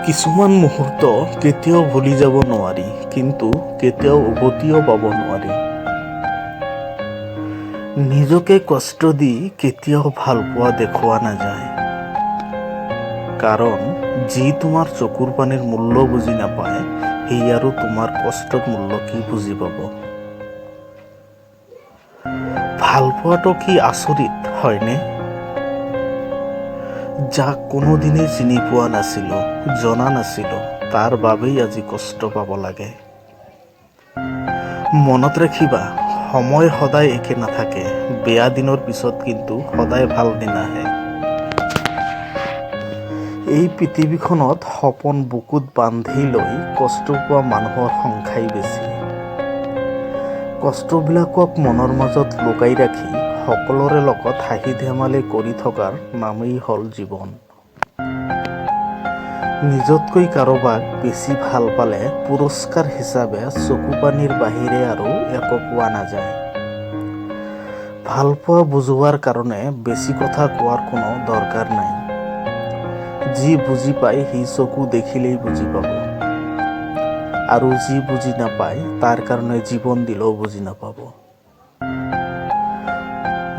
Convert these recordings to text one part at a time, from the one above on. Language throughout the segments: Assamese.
কিছুমান মুহূৰ্ত কেতিয়াও ভুলি যাব নোৱাৰি, কিন্তু কেতিয়াও উভতিও পাব নোৱাৰি। নিজকে কষ্ট দি কেতিয়াও ভাল পোৱা দেখুওৱা নাযায়, কাৰণ যি তোমাৰ চকুৰ পানীৰ মূল্য বুজি নাপায়, সি আৰু তোমাৰ কষ্টৰ মূল্য কি বুজি পাব। ভাল পোৱাটো কি আচৰিত হয়নে? যাক কোনোদিনেই চিনি পোৱা নাছিলোঁ, জনা নাছিলোঁ, তাৰ বাবেই আজি কষ্ট পাব লাগে। মনত ৰাখিবা, সময় সদায় একে নাথাকে। বেয়া দিনৰ পিছত কিন্তু সদায় ভাল দিন আহে। এই পৃথিৱীখনত সপোন বুকুত বান্ধি লৈ কষ্ট পোৱা মানুহৰ সংখ্যাই বেছি। কষ্টবিলাকক মনৰ মাজত লুকাই ৰাখি সকলোৰে লগত হাঁহি ধেমালি কৰি থকাৰ নামেই হ'ল জীৱন। নিজতকৈ কাৰোবাক বেছি ভাল পালে পুৰস্কাৰ হিচাপে চকু পানীৰ বাহিৰে আৰু একো পোৱা নাযায়। ভাল পোৱা বুজোৱাৰ কাৰণে বেছি কথা কোৱাৰ কোনো দৰকাৰ নাই। যি বুজি পায় সি চকু দেখিলেই বুজি পাব, আৰু যি বুজি নাপায় তাৰ কাৰণে জীৱন দিলেও বুজি নাপাব।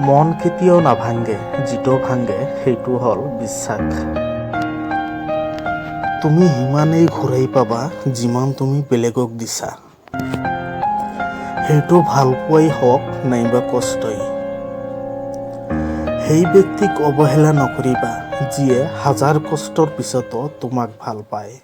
মন কেতিয়াও নাভাঙে, যিটো ভাঙে সেইটো হ'ল বিশ্বাস। তুমি সিমানেই ঘূৰাই পাবা যিমান তুমি বেলেগক দিছা। সেইটো ভাল পোৱাই হওক নাইবা কষ্টই। সেই ব্যক্তিক অৱহেলা নকৰিবা যিয়ে হাজাৰ কষ্টৰ পিছতো তোমাক ভাল পায়।